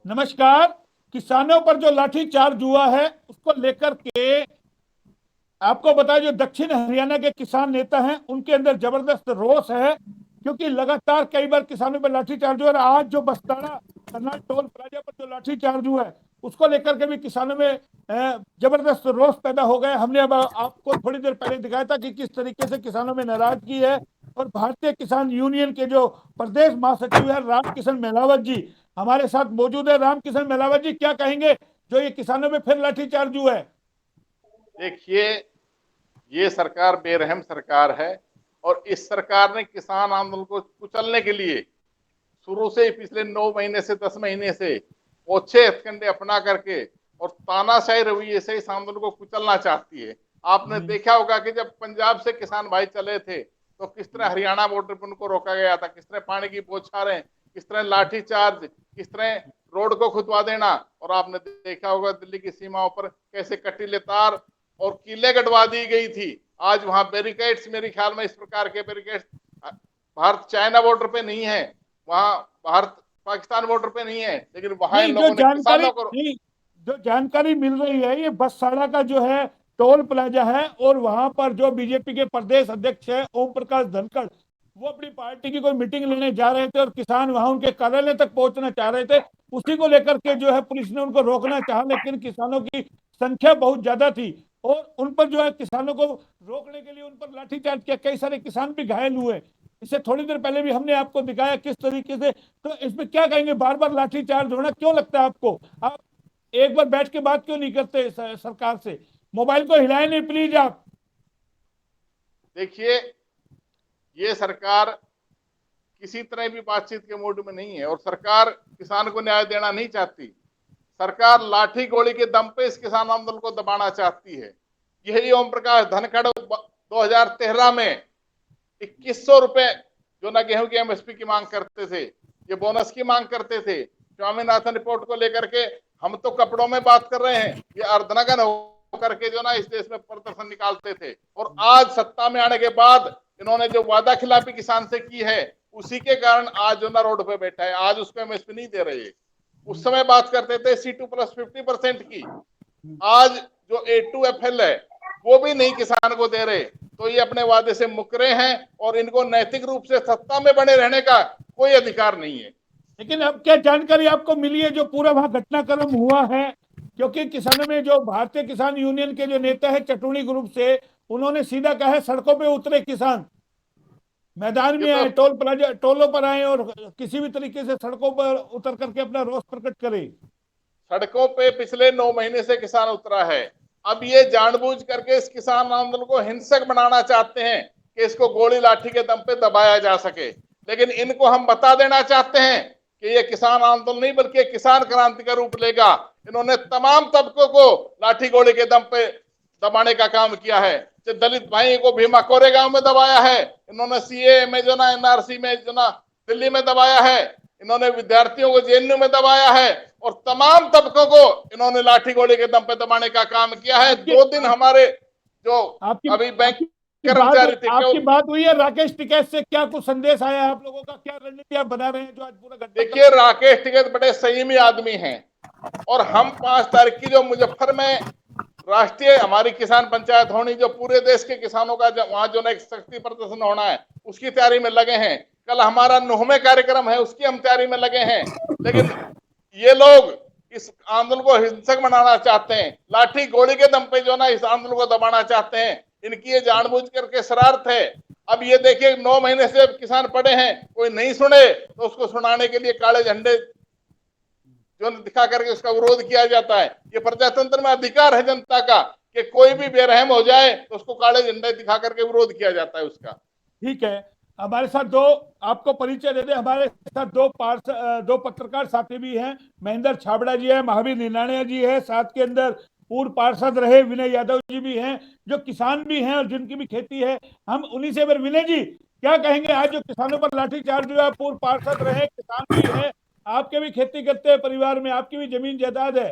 नमस्कार। किसानों पर जो लाठीचार्ज हुआ है उसको लेकर के आपको बताया, जो दक्षिण हरियाणा के किसान नेता हैं उनके अंदर जबरदस्त रोष है, क्योंकि लगातार कई बार किसानों पर लाठीचार्ज हुआ। और आज जो बस्ताना करनाल टोल प्लाजा पर जो लाठीचार्ज हुआ है उसको लेकर के भी किसानों में जबरदस्त रोष पैदा हो गया। हमने अब आपको थोड़ी देर पहले दिखाया था कि किस तरीके से किसानों में नाराजगी है। और भारतीय किसान यूनियन के जो प्रदेश महासचिव है रामकिशन मेलावत जी हमारे साथ मौजूद है। रामकिशन मेलावत जी, क्या कहेंगे जो ये किसानों में फिर लाठीचार्ज हुआ है? देखिए, ये सरकार बेरहम सरकार है और इस सरकार ने किसान आंदोलन को कुचलने के लिए शुरू से ही पिछले 9 महीने से 10 महीने से ओछे हथकंडे अपना करके और तानाशाही रवैये से इस आंदोलन को कुचलना चाहती है। आपने देखा होगा कि जब पंजाब से किसान भाई चले थे तो किस तरह हरियाणा बॉर्डर पर उनको रोका गया था, किस तरह पानी की बौछारें, किस तरह लाठीचार्ज, किस तरह रोड को खुदवा देना। और आपने देखा होगा दिल्ली की सीमाओं पर कैसे कटीले तार और किले गड़वा दी गई थी। आज वहां बैरिकेड्स, मेरे ख्याल में इस प्रकार के बैरिकेड्स भारत चाइना बॉर्डर पे नहीं है, वहां भारत पाकिस्तान बॉर्डर पे नहीं है, लेकिन वहां इन नहीं, लोगों ने किसानों को नहीं, जो जानकारी मिल रही है ये बससाड़ा का जो है टोल प्लाजा है, और वहां पर जो बीजेपी के प्रदेश अध्यक्ष है ओम प्रकाश धनखड़, वो अपनी पार्टी की कोई मीटिंग लेने जा रहे थे और किसान वहां उनके कार्यालय तक पहुंचना चाह रहे थे। उसी को लेकर के जो है पुलिस ने उनको रोकना चाहा, लेकिन किसानों की संख्या बहुत ज्यादा थी और उन पर जो है किसानों को रोकने के लिए उन पर लाठीचार्ज किया। कई सारे किसान भी घायल हुए। इससे थोड़ी देर पहले भी हमने आपको दिखाया किस तरीके से। तो इसमें क्या कहेंगे, बार बार लाठीचार्ज होना क्यों लगता है आपको? आप एक बार बैठ के बात क्यों नहीं करते सरकार से? मोबाइल को हिलाए नहीं प्लीज आप। देखिए, ये सरकार किसी तरह भी बातचीत के मूड में नहीं है और सरकार किसान को न्याय देना नहीं चाहती। सरकार लाठी गोली के दम पे इस किसान आंदोलन को दबाना चाहती है। यही ओम प्रकाश धनखड़ 2013 में 2100 रुपए जो ना गेहूं की एमएसपी की मांग करते थे, ये बोनस की मांग करते थे। स्वामीनाथन रिपोर्ट को लेकर के हम तो कपड़ों में बात कर रहे हैं, ये अर्धनग्न हो करके जो ना इस देश में प्रदर्शन निकालते थे। और आज सत्ता में आने के बाद इन्होंने जो वादा खिलाफी किसान से की है उसी के कारण आज जो ना रोड पे बैठा है। आज उसको एमएसपी नहीं दे रहे। उस समय बात करते थे C2 प्लस 50% की, आज जो A2FL है वो भी नहीं किसान को दे रहे। तो ये अपने वादे से मुकरे हैं और इनको नैतिक रूप से सत्ता में बने रहने का कोई अधिकार नहीं है। लेकिन अब क्या जानकारी आपको मिली है जो पूरा वहां घटनाक्रम हुआ है? क्योंकि किसानों में जो भारतीय किसान यूनियन के जो नेता है चटुनी ग्रुप से, उन्होंने सीधा कहा है सड़कों पे उतरे किसान, मैदान ये में तो आए, टोल प्लाजा टोलों पर आए और किसी भी तरीके से सड़कों पर उतर करके अपना रोष प्रकट करें। सड़कों पे पिछले 9 महीने से किसान उतरा है। अब ये जानबूझ करके इस किसान आंदोलन को हिंसक बनाना चाहते हैं कि इसको गोली लाठी के दम पे दबाया जा सके। लेकिन इनको हम बता देना चाहते हैं कि ये किसान आंदोलन नहीं बल्कि किसान क्रांति का रूप लेगा। इन्होंने तमाम तबकों को लाठी गोली के दम पे दबाने का काम किया है। दलित भाई को भीमा कोरेगांव में दबाया है, इन्होंने सीए में जो ना एनआरसी में जो ना दिल्ली में दबाया है, इन्होंने विद्यार्थियों को जेएनयू में दबाया है और तमाम तबकों को इन्होंने लाठी गोली के दम पे दबाने का काम किया है। 2 दिन हमारे जो अभी बैंक कर्मचारी थे, आपकी बात हुई है राकेश टिकैत से? क्या कुछ संदेश आया है आप लोगों का? क्या रणनीति आप बना रहे हैं जो आज पूरा घटना? देखिए, राकेश टिकैत बड़े संयमी आदमी हैं और हम 5 तारीख की जो मुजफ्फर में राष्ट्रीय हमारी किसान पंचायत होनी, जो पूरे देश के किसानों का वहां जो ना एक शक्ति प्रदर्शन होना है उसकी तैयारी में लगे हैं। कल हमारा 9वें कार्यक्रम है, उसकी हम तैयारी में लगे हैं। लेकिन ये लोग इस आंदोलन को हिंसक बनाना चाहते हैं, लाठी गोली के दम पे जो ना इस आंदोलन को दबाना चाहते हैं। इनकी ये जानबूझ करके शरारत है। अब ये देखिए 9 महीने से किसान पड़े हैं, कोई नहीं सुने तो उसको सुनाने के लिए काले झंडे जो दिखा करके उसका विरोध किया जाता है। ये प्रजातंत्र में अधिकार है जनता का कि कोई भी बेरहम हो जाए तो उसको काले झंडे दिखा करके विरोध किया जाता है उसका। ठीक है, हमारे साथ दो, आपको परिचय दे दे, हमारे साथ दो पत्रकार साथी भी हैं। महेंद्र छाबड़ा जी है, महावीर निनाणिया जी है, साथ के अंदर पूर्व पार्षद रहे विनय यादव जी भी हैं, जो किसान भी हैं और जिनकी भी खेती है। हम उन्हीं से विनय जी, क्या कहेंगे आज जो किसानों पर लाठीचार्ज हुआ? पूर्व पार्षद रहे, किसान भी है, आपके भी खेती करते हैं परिवार में, आपकी भी जमीन जायदाद है,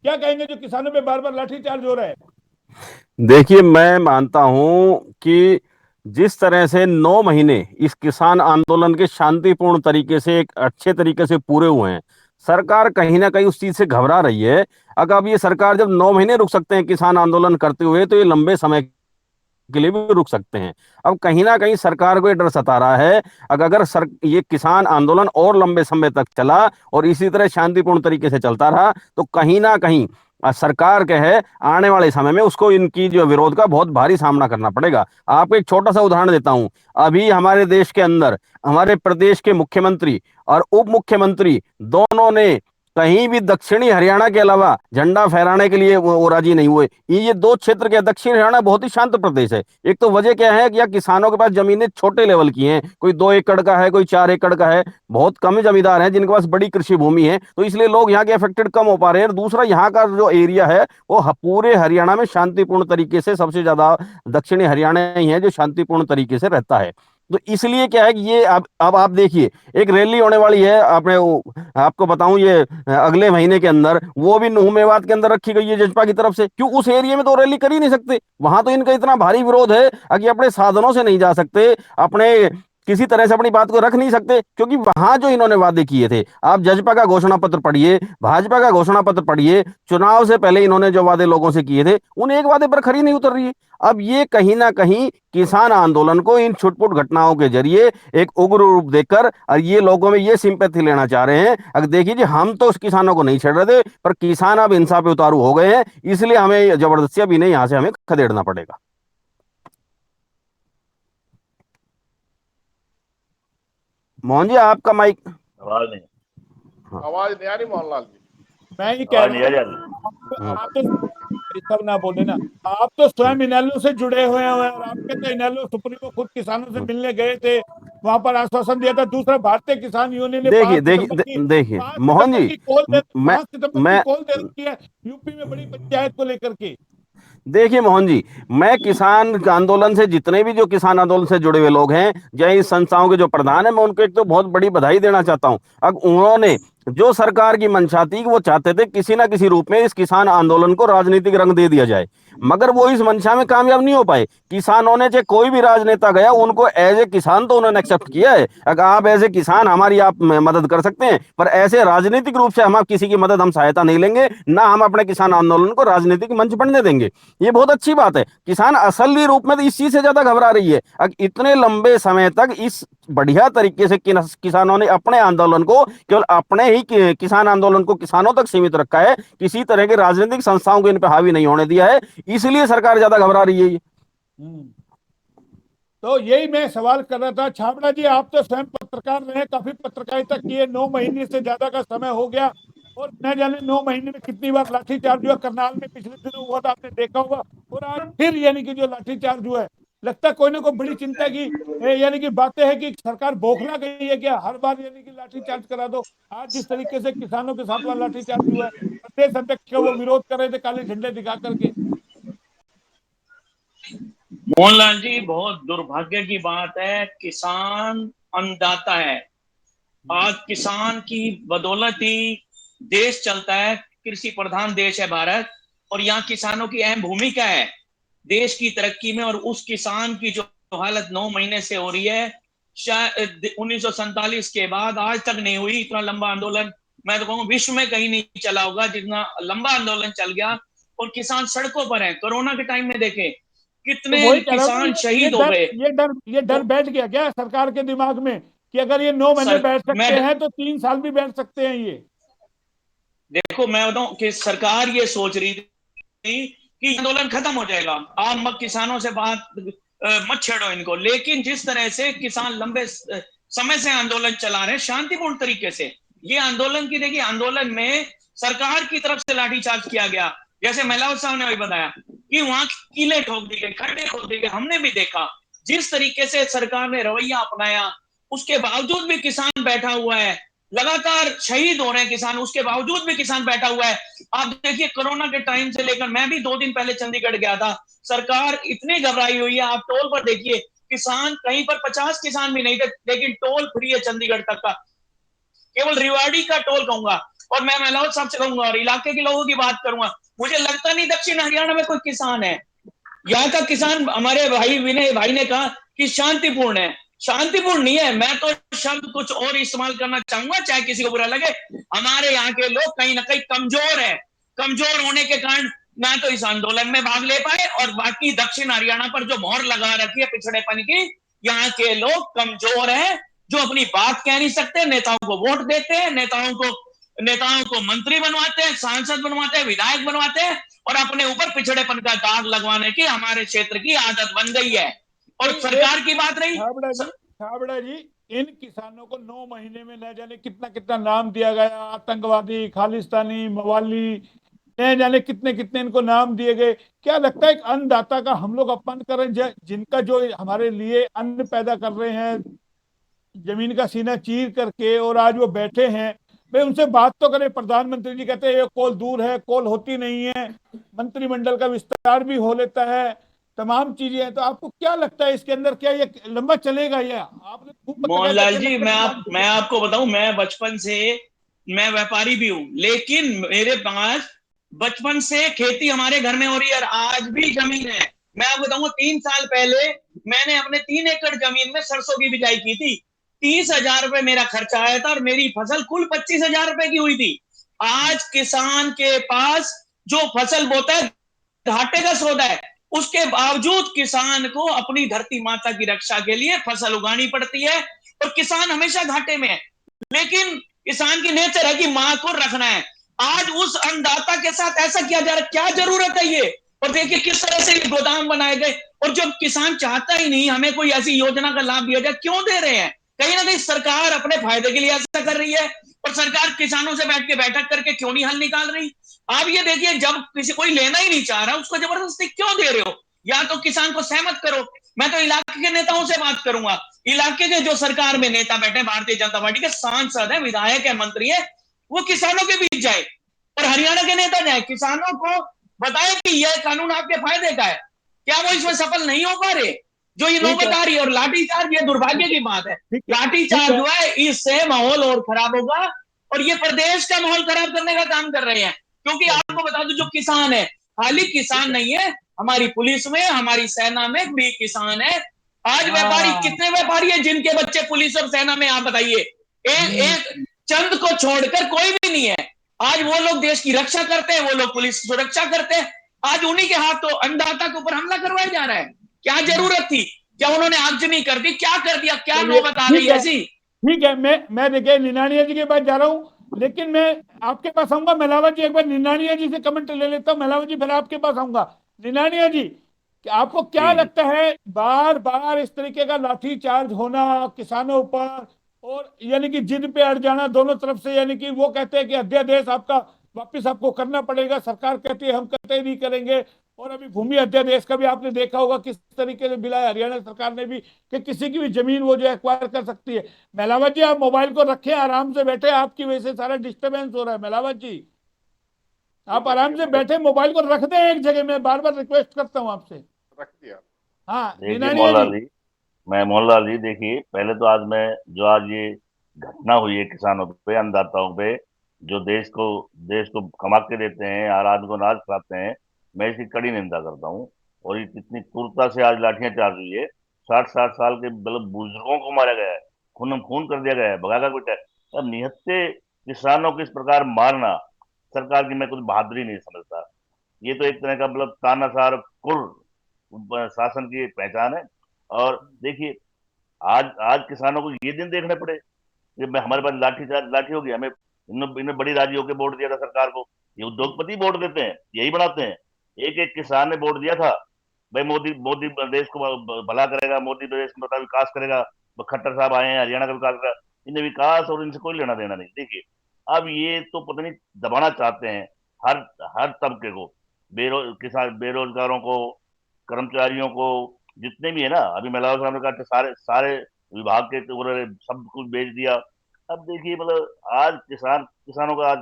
क्या कहेंगे जो किसानों पे बार बार लाठीचार्ज हो रहा है? देखिए, मैं मानता हूं कि जिस तरह से 9 महीने इस किसान आंदोलन के शांतिपूर्ण तरीके से एक अच्छे तरीके से पूरे हुए हैं, सरकार कहीं ना कहीं उस चीज से घबरा रही है। अगर अब ये सरकार जब 9 महीने रुक सकते हैं किसान आंदोलन करते हुए, तो ये लंबे समय के लिए भी रुक सकते हैं। अब कहीं ना कहीं सरकार को ये डर सता रहा है, अगर ये किसान आंदोलन और लंबे समय तक चला और इसी तरह शांतिपूर्ण तरीके से चलता रहा, तो कहीं ना कहीं सरकार के है आने वाले समय में उसको इनकी जो विरोध का बहुत भारी सामना करना पड़ेगा। आपको एक छोटा सा उदाहरण देता हूं। अभी हमारे देश के अंदर हमारे प्रदेश के मुख्यमंत्री और उप मुख्यमंत्री दोनों ने कहीं भी दक्षिणी हरियाणा के अलावा झंडा फहराने के लिए वो राजी नहीं हुए। ये दो क्षेत्र के, दक्षिण हरियाणा बहुत ही शांत प्रदेश है। एक तो वजह क्या है कि यहाँ किसानों के पास जमीनें छोटे लेवल की हैं, कोई 2 एकड़ का है, कोई 4 एकड़ का है, बहुत कम जमींदार हैं जिनके पास बड़ी कृषि भूमि है, तो इसलिए लोग यहाँ के अफेक्टेड कम हो पा रहे हैं। और दूसरा, यहाँ का जो एरिया है वो पूरे हरियाणा में शांतिपूर्ण तरीके से, सबसे ज्यादा दक्षिणी हरियाणा ही है जो शांतिपूर्ण तरीके से रहता है। तो इसलिए क्या है कि ये अब आप देखिए, एक रैली होने वाली है, आपको बताऊं, ये अगले महीने के अंदर, वो भी नुह मेवात के अंदर रखी गई है जजपा की तरफ से। क्यों? उस एरिया में तो रैली कर ही नहीं सकते, वहां तो इनका इतना भारी विरोध है कि अपने साधनों से नहीं जा सकते, अपने किसी तरह से अपनी बात को रख नहीं सकते, क्योंकि वहां जो इन्होंने वादे किए थे, आप जजपा का घोषणा पत्र पढ़िए, भाजपा का घोषणा पत्र पढ़िए, चुनाव से पहले इन्होंने जो वादे लोगों से किए थे, उन एक वादे पर खरी नहीं उतर रही है। अब ये कहीं ना कहीं किसान आंदोलन को इन छुटपुट घटनाओं के जरिए एक उग्र रूप देकर और ये लोगों में ये सिंपैथी लेना चाह रहे हैं। अगर देखिए जी, हम तो उस किसानों को नहीं छेड़ रहे थे, पर किसान अब इंसाफ पे उतारू हो गए हैं, इसलिए हमें जबरदस्ती अब इन्हें यहां से हमें खदेड़ना पड़ेगा। मोहन जी, आपका माइक। आवाज नहीं। हाँ। आवाज नहीं आ रही मोहनलाल जी? मैं ये कह आवाज नहीं रहा आ हूँ, रही। आप तो सब ना बोले ना, आप तो स्वयं इनेलो से जुड़े हुए हैं और आपके तो इनेलो सुप्रीमो खुद किसानों से मिलने गए थे, वहां पर आश्वासन दिया था। दूसरा, भारतीय किसान यूनियन ने देखिए देखिए देखिए मोहन जी, मैं 5 सितंबर की मैं कॉल दे रखी है यूपी में बड़ी पंचायत को लेकर के। देखिए मोहन जी, मैं किसान आंदोलन से, जितने भी जो किसान आंदोलन से जुड़े हुए लोग हैं, या इस संस्थाओं के जो प्रधान है, मैं उनको एक तो बहुत बड़ी बधाई देना चाहता हूं। अब उन्होंने जो सरकार की मंशा थी, वो चाहते थे किसी ना किसी रूप में इस किसान आंदोलन को राजनीतिक रंग दे दिया जाए, मगर वो इस मंशा में कामयाब नहीं हो पाए। किसानों ने, चाहे कोई भी राजनेता गया, उनको एज ए किसान तो उन्होंने एक्सेप्ट किया है, अगर आप एज ए किसान हमारी आप मदद कर सकते हैं, पर ऐसे राजनीतिक रूप से हम किसी की मदद, हम सहायता नहीं लेंगे, ना हम अपने किसान आंदोलन को राजनीतिक मंच बनने देंगे। ये बहुत अच्छी बात है। किसान असली रूप में तो इस चीज से ज्यादा घबरा रही है। इतने लंबे समय तक इस बढ़िया तरीके से किसानों ने अपने आंदोलन को, केवल अपने ही किसान आंदोलन को किसानों तक सीमित रखा है, किसी तरह के राजनीतिक संस्थाओं को इन पर हावी नहीं होने दिया है, इसलिए सरकार ज्यादा घबरा रही है ये। तो यही मैं सवाल कर रहा था। छाबड़ा जी, आप तो स्वयं पत्रकार रहे, काफी पत्रकारिता किए, 9 महीने से ज्यादा का समय हो गया, और न जाने 9 महीने में कितनी बार लाठीचार्ज हुआ। करनाल में पिछले दिनों हुआ था, आपने देखा होगा, और आज फिर यानी कि जो लाठीचार्ज हुआ है, लगता है कोई ना कोई बड़ी चिंता की यानी कि बातें है कि सरकार बौखला गई है क्या, हर बार यानी कि लाठीचार्ज करा दो। आज जिस तरीके से किसानों के साथ लाठीचार्ज हुआ है, प्रदेश अध्यक्ष का वो विरोध कर रहे थे काले झंडे दिखा करके। मोहनलाल जी, बहुत दुर्भाग्य की बात है, किसान अन्नदाता है। आज किसान की बदौलत ही देश चलता है, कृषि प्रधान देश है भारत, और यहाँ किसानों की अहम भूमिका है देश की तरक्की में। और उस किसान की जो हालत 9 महीने से हो रही है, शायद 1947 के बाद आज तक नहीं हुई। इतना लंबा आंदोलन मैं तो कहूँ विश्व में कहीं नहीं चला होगा जितना लंबा आंदोलन चल गया, और किसान सड़कों पर है। कोरोना के टाइम में देखे कितने तो वही कह रहा हूँ, किसान शहीद हो गए। ये डर बैठ गया क्या सरकार के दिमाग में कि अगर ये 9 महीने बैठ सकते हैं तो 3 साल भी बैठ सकते हैं ये? देखो, मैं बताऊं कि सरकार ये सोच रही थी कि आंदोलन खत्म हो जाएगा, आप मत किसानों से बात मत छेड़ो इनको, लेकिन जिस तरह से किसान लंबे समय से आंदोलन चला रहे शांतिपूर्ण तरीके से, ये आंदोलन की, देखिए आंदोलन में सरकार की तरफ से लाठीचार्ज किया गया, जैसे महिलाओं साहब ने भी बताया कि वहां किले ठोक दिए गए, खड्डे खोद दिए गए। हमने भी देखा जिस तरीके से सरकार ने रवैया अपनाया, उसके बावजूद भी किसान बैठा हुआ है, लगातार शहीद हो रहे हैं किसान, उसके बावजूद भी किसान बैठा हुआ है। आप देखिए कोरोना के टाइम से लेकर, मैं भी 2 दिन पहले चंडीगढ़ गया था, सरकार इतनी घबराई हुई है। आप टोल पर देखिए, किसान कहीं पर 50 किसान भी नहीं थे, लेकिन टोल फ्री है चंडीगढ़ तक का, केवल रिवाड़ी का टोल कहूंगा। और मैं महिलाओं साहब से कहूंगा और इलाके के लोगों की बात करूंगा, मुझे लगता नहीं दक्षिण हरियाणा में कोई किसान है। यहाँ का किसान, हमारे भाई विनय भाई ने कहा कि शांतिपूर्ण है, शांतिपूर्ण नहीं है। मैं तो शब्द कुछ और इस्तेमाल करना चाहूंगा, चाहे किसी को बुरा लगे। हमारे यहाँ के लोग कहीं ना कहीं कमजोर है, कमजोर होने के कारण ना तो इस आंदोलन में भाग ले पाए, और बाकी दक्षिण हरियाणा पर जो मोहर लगा रखी है पिछड़ेपन की, यहाँ के लोग कमजोर हैं, जो अपनी बात कह नहीं सकते, नेताओं को वोट देते हैं, नेताओं को मंत्री बनवाते हैं, सांसद बनवाते हैं, विधायक बनवाते हैं, और अपने ऊपर पिछड़ेपन का दाग लगवाने की हमारे क्षेत्र की आदत बन गई है। और नहीं, एक सरकार की बात रही, छाबड़ा जी, इन किसानों को 9 महीने में न जाने कितना कितना नाम दिया गया, आतंकवादी, खालिस्तानी, मवाली, न जाने कितने कितने इनको नाम दिए गए। क्या लगता है एक अन्नदाता का हम लोग अपमान कर रहे हैं, जिनका जो हमारे लिए अन्न पैदा कर रहे हैं, जमीन का सीना चीर करके, और आज वो बैठे हैं। भाई उनसे बात तो करें। प्रधानमंत्री जी कहते हैं ये कॉल दूर है, कॉल होती नहीं है, मंत्रिमंडल का विस्तार भी हो लेता है, तमाम चीजें हैं। तो आपको क्या लगता है इसके अंदर, क्या ये लंबा चलेगा? ये आपने खूब पत्रकार मोहनलाल देखे जी, लगता है किसान मैं आपको बताऊं, मैं बचपन से, मैं व्यापारी भी हूं, लेकिन मेरे पास बचपन से खेती हमारे घर में हो रही है, और आज भी जमीन है। मैं आपको बताऊंगा, 3 साल पहले मैंने अपने 3 एकड़ जमीन में सरसों की बिजाई की थी। 30,000 रुपए मेरा खर्चा आया था, और मेरी फसल कुल 25,000 रुपए की हुई थी। आज किसान के पास जो फसल बोता है, घाटे का सौदा है, उसके बावजूद किसान को अपनी धरती माता की रक्षा के लिए फसल उगानी पड़ती है, और किसान हमेशा घाटे में है। लेकिन किसान की नेचर है कि मां को रखना है। आज उस अन्नदाता के साथ ऐसा किया जा रहा है, क्या जरूरत है ये? और देखिए किस तरह से गोदाम बनाए गए, और जब किसान चाहता ही नहीं हमें कोई ऐसी योजना का लाभ दिया जाए, क्यों दे रहे हैं? कहीं ना कहीं सरकार अपने फायदे के लिए ऐसा कर रही है, और सरकार किसानों से बैठ के बैठक करके क्यों नहीं हल निकाल रही? आप ये देखिए, जब किसी कोई लेना ही नहीं चाह रहा, उसको जबरदस्ती क्यों दे रहे हो? या तो किसान को सहमत करो। मैं तो इलाके के नेताओं से बात करूंगा, इलाके के जो सरकार में नेता बैठे, भारतीय जनता पार्टी के सांसद है, विधायक है, मंत्री है, वो किसानों के बीच जाए, और हरियाणा के नेता जाए, किसानों को बताए कि यह कानून आपके फायदे का है। क्या वो इसमें सफल नहीं हो पा रहे? जो ये ठीक है, नौबत आ रही है, और लाठीचार्ज, ये दुर्भाग्य की बात है। ठीक है, ठीक लाठीचार्ज है। जो है, इससे माहौल और खराब होगा, और ये प्रदेश का माहौल खराब करने का काम कर रहे हैं। क्योंकि चलिए, आपको बता दूं, जो किसान है, खाली ठीक किसान है। नहीं है, हमारी पुलिस में, हमारी सेना में भी किसान है। आज व्यापारी, हाँ। कितने व्यापारी है जिनके बच्चे पुलिस और सेना में, आप बताइए। एक हम्म, एक चंद को छोड़कर कोई भी नहीं है। आज वो लोग देश की रक्षा करते हैं, वो लोग पुलिस की सुरक्षा करते हैं। आज उन्हीं के हाथों अन्नदाता के ऊपर हमला करवाया जा रहा है। क्या हम्म। जरूरत थी? क्या उन्होंने आगजनी कर दी? क्या कर दिया? क्या चलिए, नौबत आ रही ठीक है है, ऐसी? ठीक है। मैं देखिए निनानिया जी के पास जा रहा हूँ, लेकिन मैं आपके पास आऊंगा। मेलावत जी, एक बार निनानिया जी से कमेंट ले लेता हूँ। मेलावत जी, फिर आपके पास आऊंगा। निनानिया जी, कि आपको क्या जी जी। लगता है बार बार इस तरीके का लाठी चार्ज होना किसानों पर, और यानी कि जिद पे अड़ जाना दोनों तरफ से, यानी कि वो कहते हैं कि अध्यादेश आपका वापिस आपको करना पड़ेगा, सरकार कहती है हम कहते नहीं करेंगे। और अभी भूमि अध्यादेश का भी आपने देखा होगा किस तरीके से बिला है हरियाणा सरकार ने भी, कि किसी की भी जमीन वो जो एक्वायर कर सकती है। मेलावत जी, आप मोबाइल को रखें, आराम से बैठे, आपकी वजह से सारा डिस्टरबेंस हो रहा है। मेलावत जी, आप ठीक आराम है, से मैं बैठे, मोबाइल को रख दें एक जगह, मैं बार बार रिक्वेस्ट करता हूं आपसे। रख दिया। हाँ, देखिए निनानिया जी। मोहनलाल जी, मैं मोहनलाल जी, देखिए पहले तो आज मैं, जो आज ये घटना हुई है किसानों पे, अन्नदाताओं पे, जो देश को कमा के देते हैं और आदमी को अनाज खिलाते हैं, मैं इसकी कड़ी निंदा करता हूँ। और ये कितनी क्रूरता से आज लाठियां चार्ज हुई है। 60-60 साल के मतलब बुजुर्गों को मारा गया है, खून खून कर दिया गया है, भगा कुछ है। अब निहत्थे किसानों को इस प्रकार मारना, सरकार की मैं कुछ बहादुरी नहीं समझता। ये तो एक तरह का मतलब तानाशाह कुर शासन की एक पहचान है। और देखिए, आज आज किसानों को ये दिन देखने पड़े कि हमारे पास लाठी होगी। हमें इन्होंने बड़ी राजी होकर वोट दिया था सरकार को। ये उद्योगपति वोट देते हैं, यही बनाते हैं। एक एक किसान ने वोट दिया था, भाई मोदी मोदी देश को भला करेगा, मोदी देश में बता विकास करेगा। खट्टर साहब आए हैं, हरियाणा का विकास करेगा। इन्हें विकास और इनसे कोई लेना देना नहीं। देखिए, अब ये तो पता नहीं दबाना चाहते हैं हर हर तबके को, किसान, बेरोजगारों को, कर्मचारियों को, जितने भी है ना। अभी महिलाओं साहब ने कहा कि सारे सारे विभाग के तो उन्होंने सब कुछ बेच दिया। अब देखिए, मतलब आज किसानों का आज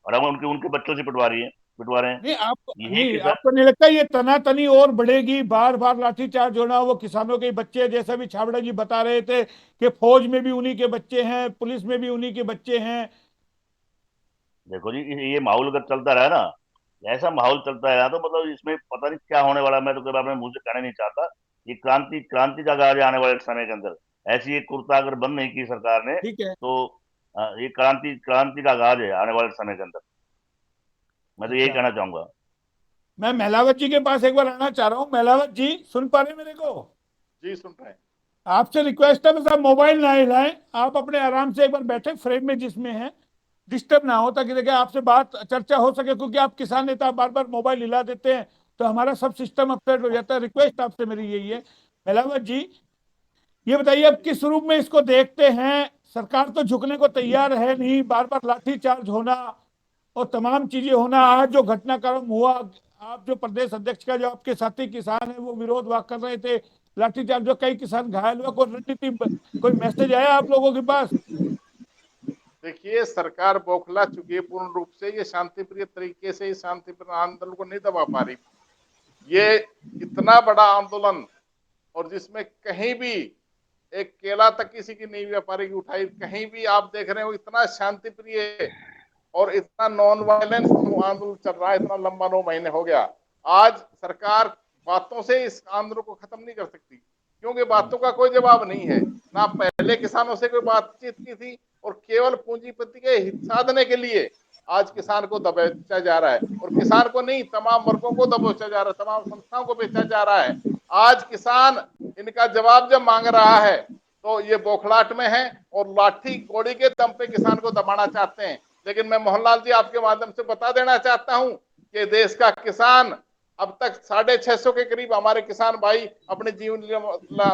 और हम उनके उनके बच्चों से पिटवा रहे हैं। नहीं, आपको यही नहीं, किसान। आपको नहीं लगता ये तनातनी और बढ़ेगी? बार बार लाठीचार्ज होना, वो किसानों के बच्चे, जैसा भी छाबड़ा जी बता रहे थे कि फौज में भी उन्हीं के बच्चे हैं, पुलिस में भी उन्हीं के बच्चे हैं। देखो जी, ये माहौल अगर चलता रहा ना, ऐसा माहौल चलता रहा, तो मतलब इसमें पता नहीं क्या होने वाला। मैं तो कभी अपने मुंह से कहना नहीं चाहता। ये क्रांति क्रांति का आगे आने वाले समय के अंदर ऐसी एक कुर्ता अगर बंद नहीं की सरकार ने ठीक है। तो ये क्रांति का आगाज है आने वाले समय के अंदर। मैं तो यही अच्छा, कहना चाहूंगा। मैं मेलावत जी के पास एक बार आना चाह रहा हूँ। मेलावत जी सुन पा रहे हैं मेरे को? जी सुन रहे हैं। आपसे रिक्वेस्ट है, बस आप मोबाइल ना हिलाएं, आप अपने आराम से एक बार बैठे फ्रेम में जिसमें है, डिस्टर्ब ना हो, ताकि देखिए आपसे बात चर्चा हो सके, क्योंकि आप किसान नेता बार बार मोबाइल हिला देते हैं तो हमारा सब सिस्टम अपसेट हो जाता है। रिक्वेस्ट आपसे मेरी यही है। मेलावत जी, ये बताइए अब किस रूप में इसको देखते हैं? सरकार तो झुकने को तैयार है नहीं, बार बार लाठीचार्ज होना और तमाम चीजें होना। आज जो घटनाक्रम हुआ, आप जो प्रदेश अध्यक्ष का जो आपके साथी किसान है वो विरोध वाक कर रहे थे, लाठीचार्ज, जो कई किसान घायल हुए, कोई रणनीति, कोई मैसेज आया आप लोगों के पास? देखिए, सरकार बौखला चुकी है पूर्ण रूप से। ये शांतिप्रिय तरीके से इस शांतिप्रिय आंदोलन को नहीं दबा पा रही। ये इतना बड़ा आंदोलन, और जिसमें कहीं भी एक केला तक किसी की नहीं व्यापारी की उठाई, कहीं भी आप देख रहे हो इतना शांतिप्रिय और इतना नॉन वायलेंस आंदोलन चल रहा है, इतना लंबा 9 महीने हो गया। आज सरकार बातों से इस आंदोलन को खत्म नहीं कर सकती, क्योंकि बातों का कोई जवाब नहीं है। ना पहले किसानों से कोई बातचीत की थी, और केवल पूंजीपति के हित साधने के लिए आज किसान को दबोचा जा रहा है। और किसान को नहीं, तमाम वर्गों को दबोचा जा रहा है, तमाम संस्थाओं को बेचा जा रहा है। आज किसान इनका जवाब जब मांग रहा है तो ये बौखलाहट में है और लाठी गोली के दम पे किसान को दबाना चाहते हैं। लेकिन मैं मोहनलाल जी आपके माध्यम से बता देना चाहता हूं कि देश का किसान अब तक 650 के करीब हमारे किसान भाई अपने जीवन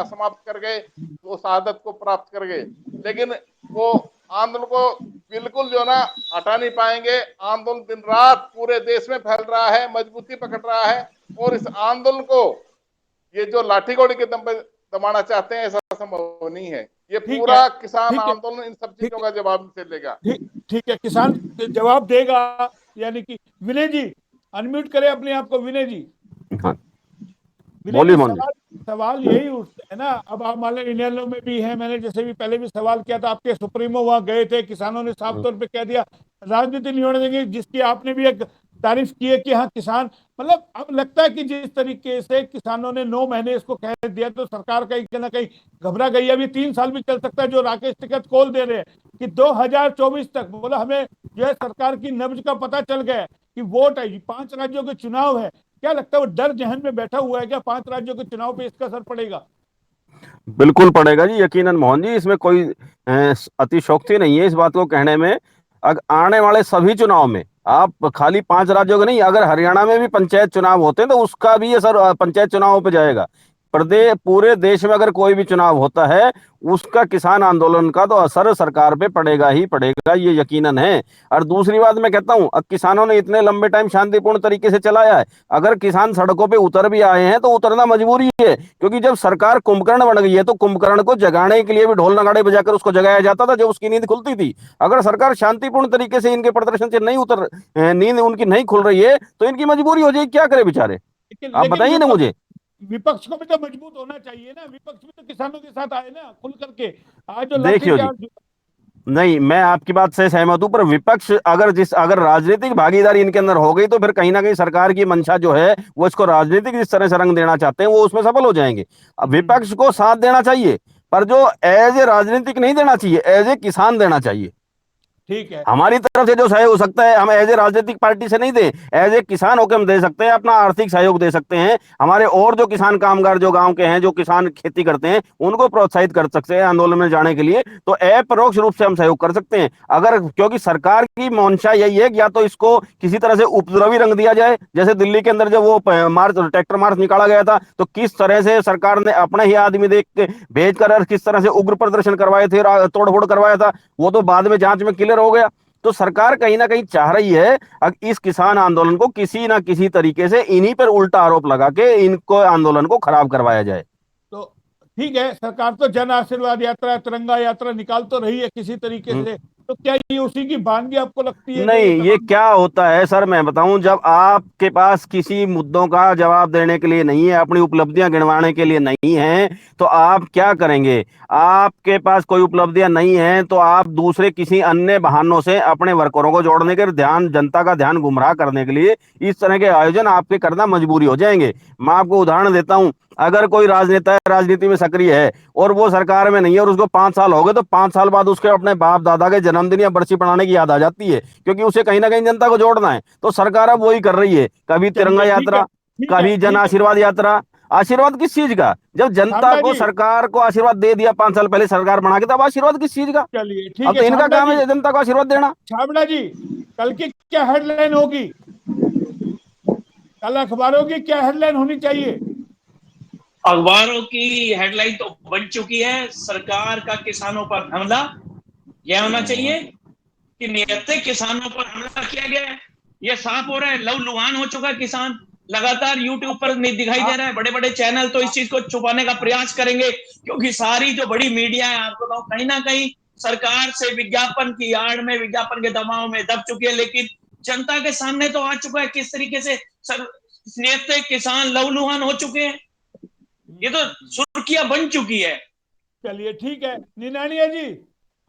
समाप्त कर गए, वो शहादत को प्राप्त कर गए। लेकिन वो आंदोलन को बिल्कुल जो ना हटा नहीं पाएंगे। आंदोलन दिन रात पूरे देश में फैल रहा है, मजबूती पकड़ रहा है, और इस आंदोलन को ये जो लाठी गोली के दम पे दबाना चाहते हैं, ऐसा संभव नहीं है। ये ठीक पूरा है, किसान ठीक है, आंदोलन इन सब ठीक चीजों का जवाब से लेगा। ठीक है, किसान जवाब देगा। यानी कि विनय जी अनम्यूट करें अपने आप को। विनय जी, हाँ, विनय बोलिए जी, मोहन जी। सवाल यही उठता है ना। अब आप मान लीजिए इनेलो में भी है, मैंने जैसे भी पहले भी सवाल किया था, आपके सुप्रीमो वहां गए थे, किसानों ने साफ तौर पे कह दिया राजनीति नहीं होने देंगे, जिसकी आपने भी एक तारीफ की है कि हाँ किसान, मतलब अब लगता है कि जिस तरीके से किसानों ने 9 महीने इसको कह दिया, तो सरकार कहीं ना कहीं घबरा गई है। अभी 3 साल भी चल सकता है, जो राकेश टिकैत कॉल दे रहे हैं कि 2024 तक, बोला हमें जो है सरकार की नब्ज का पता चल गया कि वोट है, 5 राज्यों के चुनाव है। क्या लगता है वो डर जहन में बैठा हुआ है क्या? 5 राज्यों के चुनाव पे इसका असर पड़ेगा? बिल्कुल पड़ेगा जी, यकीनन मोहन जी, इसमें कोई अतिशयोक्ति नहीं है इस बात को कहने में। आने वाले सभी चुनाव में आप खाली 5 राज्यों के नहीं, अगर हरियाणा में भी पंचायत चुनाव होते हैं तो उसका भी असर पंचायत चुनावों पे जाएगा। पूरे देश में अगर कोई भी चुनाव होता है, उसका किसान आंदोलन का तो असर सरकार पे पड़ेगा ही पड़ेगा, ये यकीनन है। और दूसरी बात मैं कहता हूं, अब किसानों ने इतने लंबे टाइम शांतिपूर्ण तरीके से चलाया है, अगर किसान सड़कों पे उतर भी आए हैं तो उतरना मजबूरी है, क्योंकि जब सरकार कुंभकर्ण बन गई है तो कुंभकर्ण को जगाने के लिए भी ढोल नगाड़े बजाकर उसको जगाया जाता था जब उसकी नींद खुलती थी। अगर सरकार शांतिपूर्ण तरीके से इनके प्रदर्शन से नहीं नींद उनकी नहीं खुल रही है तो इनकी मजबूरी हो जाएगी, क्या करे बेचारे? लेकिन आप लेकिन बताइए ना मुझे। विपक्ष को भी तो मजबूत होना चाहिए ना। विपक्ष भी तो किसानों के साथ आए ना खुल करके। आज जो देखियो जी, लाठीचार्ज, नहीं, मैं आपकी बात से सहमत हूं, पर विपक्ष अगर राजनीतिक भागीदारी इनके अंदर हो गई तो फिर कहीं ना कहीं सरकार की मंशा जो है वो इसको राजनीतिक जिस तरह से रंग देना चाहते हैं वो उसमें सफल हो जाएंगे। अब विपक्ष को साथ देना चाहिए, पर जो एज ए राजनीतिक नहीं देना चाहिए, एज ए किसान देना चाहिए। ठीक है, हमारी तरफ से जो सहयोग हो सकता है हम एज ए राजनीतिक पार्टी से नहीं दे, एज ए किसान होकर हम दे सकते हैं, अपना आर्थिक सहयोग दे सकते हैं। हमारे और जो किसान कामगार जो गांव के हैं, जो किसान खेती करते हैं, उनको प्रोत्साहित कर सकते हैं आंदोलन में जाने के लिए, तो अपरोक्ष रूप से हम सहयोग कर सकते हैं। अगर, क्योंकि सरकार की मंशा यही है कि या तो इसको किसी तरह से उपद्रवी रंग दिया जाए, जैसे दिल्ली के अंदर जब वो ट्रैक्टर मार्च निकाला गया था तो किस तरह से सरकार ने अपने ही आदमी भेजकर किस तरह से उग्र प्रदर्शन करवाए थे, तोड़फोड़ करवाया था, वो तो बाद में जांच में क्लियर हो गया। तो सरकार कहीं ना कहीं चाह रही है इस किसान आंदोलन को किसी ना किसी तरीके से इन्हीं पर उल्टा आरोप लगा के इनको आंदोलन को खराब करवाया जाए। तो ठीक है, सरकार तो जन आशीर्वाद यात्रा, तिरंगा यात्रा निकाल तो रही है किसी तरीके से, तो क्या ये उसी की बानगी आपको लगती है जो नहीं, ये तमाम? क्या होता है सर, मैं बताऊं, जब आपके पास किसी मुद्दों का जवाब देने के लिए नहीं है, अपनी उपलब्धियां गिनवाने के लिए नहीं है, तो आप क्या करेंगे? आपके पास कोई उपलब्धियां नहीं है तो आप दूसरे किसी अन्य बहानों से अपने वर्करों को जोड़ने के, ध्यान, जनता का ध्यान गुमराह करने के लिए इस तरह के आयोजन आपके करना मजबूरी हो जाएंगे। मैं आपको उदाहरण देता हूं, अगर कोई राजनेता है, राजनीति में सक्रिय है और वो सरकार में नहीं है और उसको 5 साल हो गए, तो 5 साल बाद उसके अपने बाप दादा के जन्मदिन या बरसी मनाने की याद आ जाती है, क्योंकि उसे कहीं ना कहीं जनता को जोड़ना है। तो सरकार अब वही कर रही है, कभी तिरंगा चलिए ठीक है, यात्रा, ठीक है, कभी जन ठीक है। आशीर्वाद यात्रा। आशीर्वाद किस चीज का? जब जनता छाबड़ा को, जी, सरकार को आशीर्वाद दे दिया 5 साल पहले सरकार बना के, तब आशीर्वाद किस चीज का? चलिए ठीक अब है तो इनका छाबड़ा काम जी, है जनता को आशीर्वाद देना। छाबड़ा जी, कल की क्या हेडलाइन होगी? कल अखबारों की क्या हेडलाइन होनी चाहिए? अखबारों की हेडलाइन तो बन चुकी है, सरकार का किसानों पर हमला। यह होना चाहिए कि नियत किसानों पर हमला किया गया है। यह साफ हो रहा है, लहूलुहान हो चुका है किसान। लगातार यूट्यूब पर नहीं दिखाई दे आप, रहा है। बड़े बड़े चैनल तो इस चीज को छुपाने का प्रयास करेंगे, क्योंकि सारी जो बड़ी मीडिया है, आपको बताऊं, कहीं ना कहीं सरकार से विज्ञापन की आड़ में, विज्ञापन के दबाव में दब चुकी है। लेकिन जनता के सामने तो आ चुका है किस तरीके से सर नियत किसान लहूलुहान हो चुके हैं। ये तो सुर्खियां बन चुकी है। चलिए ठीक है निनानिया जी,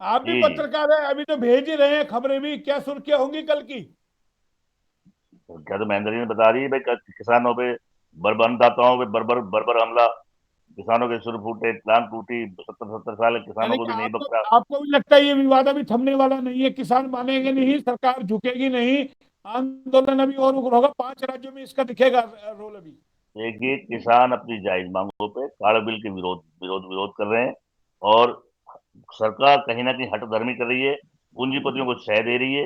आप भी जी जी। पत्रकार हैं, अभी तो भेज ही रहे हैं खबरें भी, क्या सुर्खियां होंगी कल की? तो क्या, तो महेंद्र जी ने बता रही है भाई, किसानों पे, बर्बर अन्नदाताओं पे बर्बर बर्बर हमला, किसानों के सुर फूटे, टांग टूटी, 70-70 साल किसानों यानी को कि भी नहीं आपको बख्शा। आपको भी लगता है ये विवाद अभी थमने वाला नहीं है? किसान मानेंगे नहीं, सरकार झुकेगी नहीं, आंदोलन अभी और उग्र होगा, 5 राज्यों में इसका दिखेगा रोल अभी। देखिए, किसान अपनी जायज मांगों पे काले बिल के विरोध विरोध विरोध कर रहे हैं, और सरकार कहीं ना कहीं हठधर्मी कर रही है, पूंजीपतियों को शह दे रही है।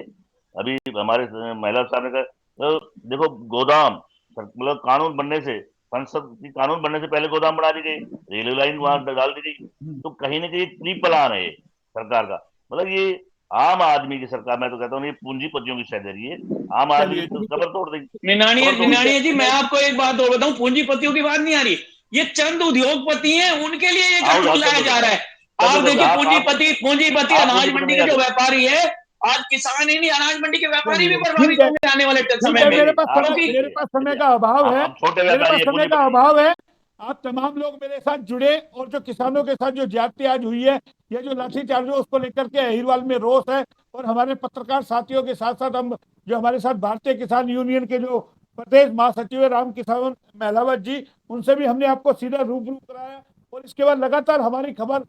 अभी हमारे महिला साहब ने कहा, तो देखो, गोदाम, मतलब कानून बनने से, संसद की कानून बनने से पहले गोदाम बना दी गई, रेलवे लाइन वहां डाल दी गई। तो कहीं ना कहीं प्री प्लान है ये सरकार का। मतलब ये आम आदमी की सरकार, मैं तो कहता हूँ ये पूंजीपतियों की शह दे रही है, आम आदमी चलिए की तो ठीक है, कमर तोड़ देगी, निनानिया कमर तोड़ ठीक देगी। है निनानिया जी, मैं आपको एक बात और बताऊं, पूंजीपतियों की बात नहीं आ रही। ये चंद उद्योगपति हैं, उनके लिए ये आओ कानून जाओ, लाया चंद जा रहा है। आप चंद देखिए, आप पूंजीपति आप अनाज पूंजीपति मंडी नहीं के जो कहते। व्यापारी है, आज किसान ही नहीं, अनाज मंडी के व्यापारी भी चलिए ठीक प्रभावित है, होंगे आने वाले ठीक समय है। में। नहीं नहीं, आप क्योंकि मेरे पास समय देखिए, का अभाव है, हम छोटे मेरे व्यापारी पास है, समय का पूंजीपति नहीं। अभाव है। आप तमाम लोग मेरे साथ जुड़े, और जो किसानों के साथ जो ज्यादती आज हुई है, ये जो लाठीचार्ज है, उसको लेकर के अहिरवाल में रोष है। और हमारे पत्रकार साथियों के साथ साथ हम जो हमारे साथ भारतीय किसान यूनियन के जो प्रदेश महासचिव है राम किसान महलावत जी, उनसे भी हमने आपको सीधा रूबरू कराया। और इसके बाद लगातार हमारी खबर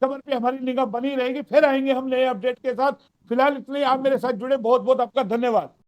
पे हमारी निगाह बनी रहेगी, फिर आएंगे हम नए अपडेट के साथ। फिलहाल इतने, आप मेरे साथ जुड़े, बहुत बहुत आपका धन्यवाद।